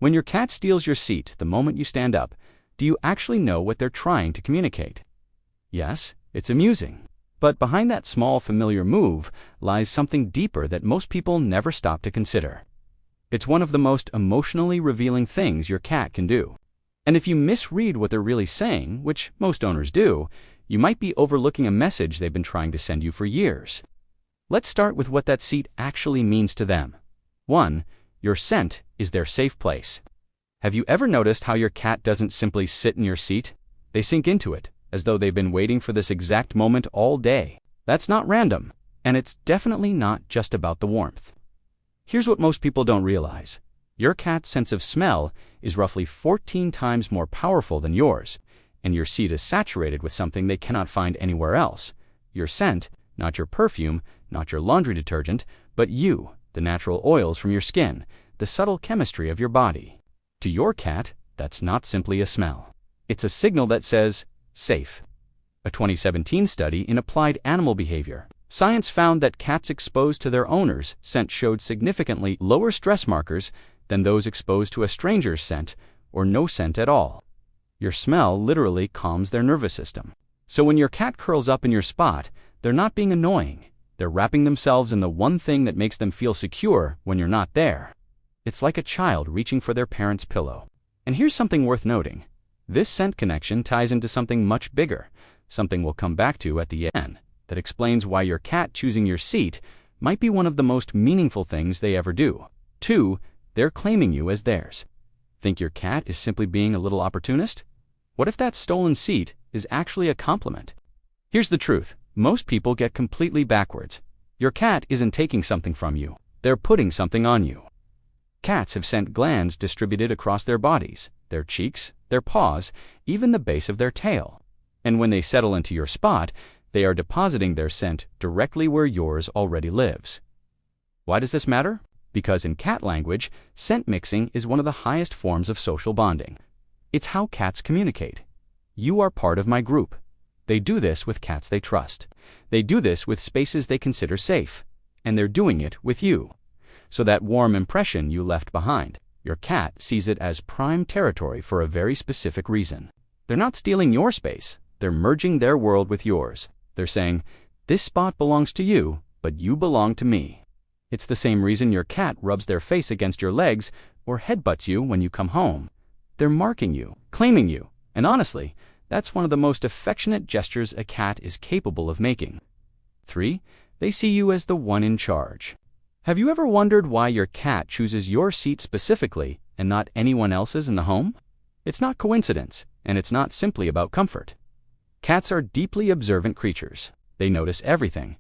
When your cat steals your seat the moment you stand up, do you actually know what they're trying to communicate? Yes, it's amusing. But behind that small familiar move lies something deeper that most people never stop to consider. It's one of the most emotionally revealing things your cat can do. And if you misread what they're really saying, which most owners do, you might be overlooking a message they've been trying to send you for years. Let's start with what that seat actually means to them. 1. Your scent is their safe place. Have you ever noticed how your cat doesn't simply sit in your seat? They sink into it, as though they've been waiting for this exact moment all day. That's not random, and it's definitely not just about the warmth. Here's what most people don't realize. Your cat's sense of smell is roughly 14 times more powerful than yours, and your seat is saturated with something they cannot find anywhere else. Your scent, not your perfume, not your laundry detergent, but you, the natural oils from your skin, the subtle chemistry of your body. To your cat, that's not simply a smell. It's a signal that says, safe. A 2017 study in applied animal behavior. Science found that cats exposed to their owner's scent showed significantly lower stress markers than those exposed to a stranger's scent or no scent at all. Your smell literally calms their nervous system. So when your cat curls up in your spot, they're not being annoying. They're wrapping themselves in the one thing that makes them feel secure when you're not there. It's like a child reaching for their parent's pillow. And here's something worth noting. This scent connection ties into something much bigger, something we'll come back to at the end, that explains why your cat choosing your seat might be one of the most meaningful things they ever do. 2. They're claiming you as theirs. Think your cat is simply being a little opportunist? What if that stolen seat is actually a compliment? Here's the truth. Most people get completely backwards. Your cat isn't taking something from you. They're putting something on you. Cats have scent glands distributed across their bodies, their cheeks, their paws, even the base of their tail. And when they settle into your spot, they are depositing their scent directly where yours already lives. Why does this matter? Because in cat language, scent mixing is one of the highest forms of social bonding. It's how cats communicate. You are part of my group. They do this with cats they trust. They do this with spaces they consider safe. And they're doing it with you. So that warm impression you left behind, your cat sees it as prime territory for a very specific reason. They're not stealing your space. They're merging their world with yours. They're saying, this spot belongs to you, but you belong to me. It's the same reason your cat rubs their face against your legs or headbutts you when you come home. They're marking you, claiming you, and honestly, that's one of the most affectionate gestures a cat is capable of making. 3. They see you as the one in charge. Have you ever wondered why your cat chooses your seat specifically and not anyone else's in the home? It's not coincidence, and it's not simply about comfort. Cats are deeply observant creatures. They notice everything.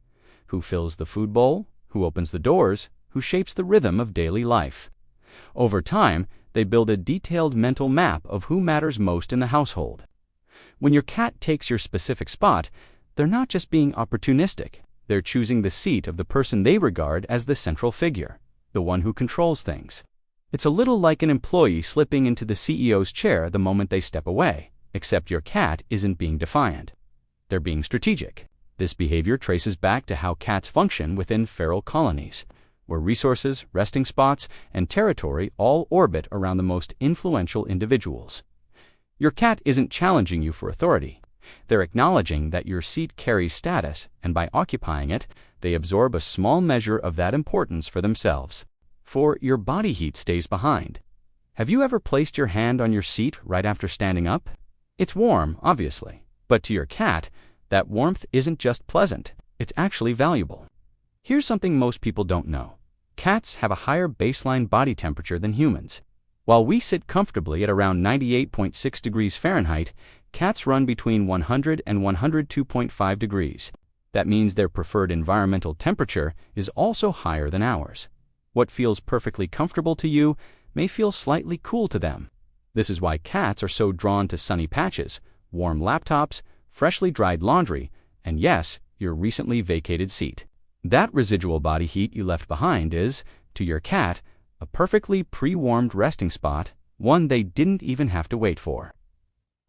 Who fills the food bowl, who opens the doors, who shapes the rhythm of daily life. Over time, they build a detailed mental map of who matters most in the household. When your cat takes your specific spot, they're not just being opportunistic. They're choosing the seat of the person they regard as the central figure, the one who controls things. It's a little like an employee slipping into the CEO's chair the moment they step away, except your cat isn't being defiant. They're being strategic. This behavior traces back to how cats function within feral colonies, where resources, resting spots, and territory all orbit around the most influential individuals. Your cat isn't challenging you for authority. They're acknowledging that your seat carries status, and by occupying it, they absorb a small measure of that importance for themselves. 4. Your body heat stays behind. Have you ever placed your hand on your seat right after standing up? It's warm, obviously, but to your cat, that warmth isn't just pleasant, it's actually valuable. Here's something most people don't know. Cats have a higher baseline body temperature than humans. While we sit comfortably at around 98.6 degrees Fahrenheit, cats run between 100 and 102.5 degrees. That means their preferred environmental temperature is also higher than ours. What feels perfectly comfortable to you may feel slightly cool to them. This is why cats are so drawn to sunny patches, warm laptops, freshly dried laundry, and yes, your recently vacated seat. That residual body heat you left behind is, to your cat, a perfectly pre-warmed resting spot, one they didn't even have to wait for.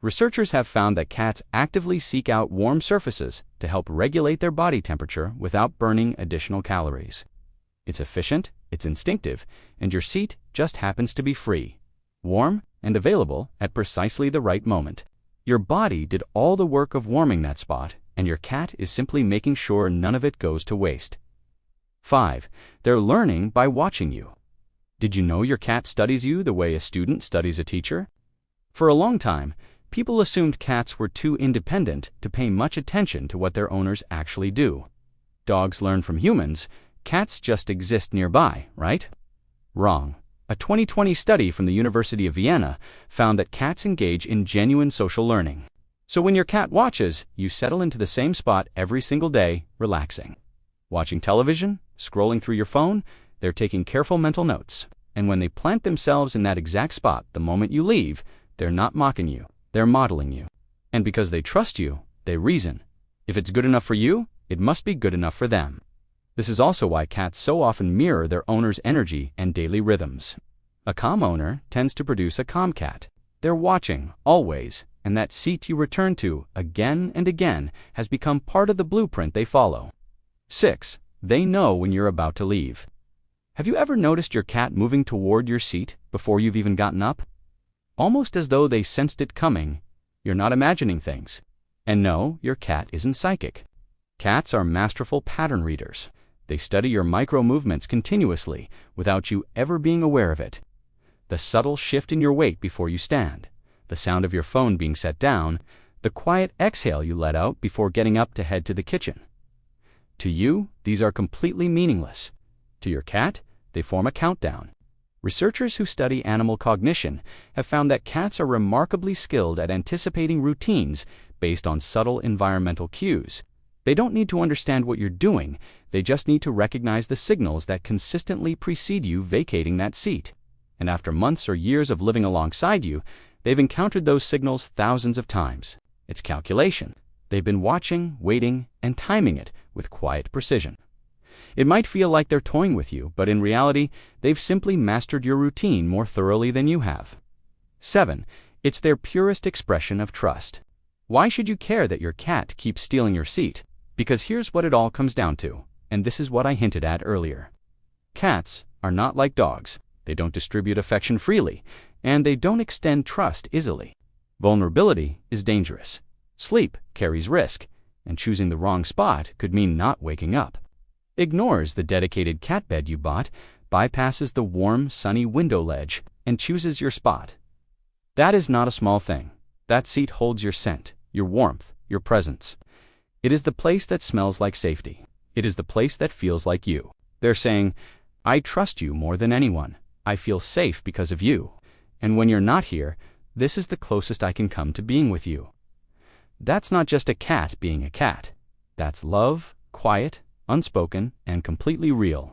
Researchers have found that cats actively seek out warm surfaces to help regulate their body temperature without burning additional calories. It's efficient, it's instinctive, and your seat just happens to be free. warm and available at precisely the right moment. Your body did all the work of warming that spot, and your cat is simply making sure none of it goes to waste. 5. They're learning by watching you. Did you know your cat studies you the way a student studies a teacher? For a long time, people assumed cats were too independent to pay much attention to what their owners actually do. Dogs learn from humans, cats just exist nearby, right? Wrong. A 2020 study from the University of Vienna found that cats engage in genuine social learning. So when your cat watches, you settle into the same spot every single day, relaxing. Watching television, scrolling through your phone, they're taking careful mental notes. And when they plant themselves in that exact spot the moment you leave, they're not mocking you, they're modeling you. And because they trust you, they reason. If it's good enough for you, it must be good enough for them. This is also why cats so often mirror their owner's energy and daily rhythms. A calm owner tends to produce a calm cat. They're watching, always, and that seat you return to again and again has become part of the blueprint they follow. 6. They know when you're about to leave. Have you ever noticed your cat moving toward your seat before you've even gotten up? Almost as though they sensed it coming. You're not imagining things. And no, your cat isn't psychic. Cats are masterful pattern readers. They study your micro-movements continuously without you ever being aware of it. The subtle shift in your weight before you stand, the sound of your phone being set down, the quiet exhale you let out before getting up to head to the kitchen. To you, these are completely meaningless. To your cat, they form a countdown. Researchers who study animal cognition have found that cats are remarkably skilled at anticipating routines based on subtle environmental cues. They don't need to understand what you're doing, they just need to recognize the signals that consistently precede you vacating that seat. And after months or years of living alongside you, they've encountered those signals thousands of times. It's calculation. They've been watching, waiting, and timing it with quiet precision. It might feel like they're toying with you, but in reality, they've simply mastered your routine more thoroughly than you have. 7. It's their purest expression of trust. Why should you care that your cat keeps stealing your seat? Because here's what it all comes down to, and this is what I hinted at earlier. Cats are not like dogs. They don't distribute affection freely, and they don't extend trust easily. Vulnerability is dangerous. Sleep carries risk, and choosing the wrong spot could mean not waking up. Ignores the dedicated cat bed you bought, bypasses the warm, sunny window ledge, and chooses your spot. That is not a small thing. That seat holds your scent, your warmth, your presence. It is the place that smells like safety. It is the place that feels like you. They're saying, I trust you more than anyone. I feel safe because of you. And when you're not here, this is the closest I can come to being with you. That's not just a cat being a cat. That's love, quiet, unspoken, and completely real.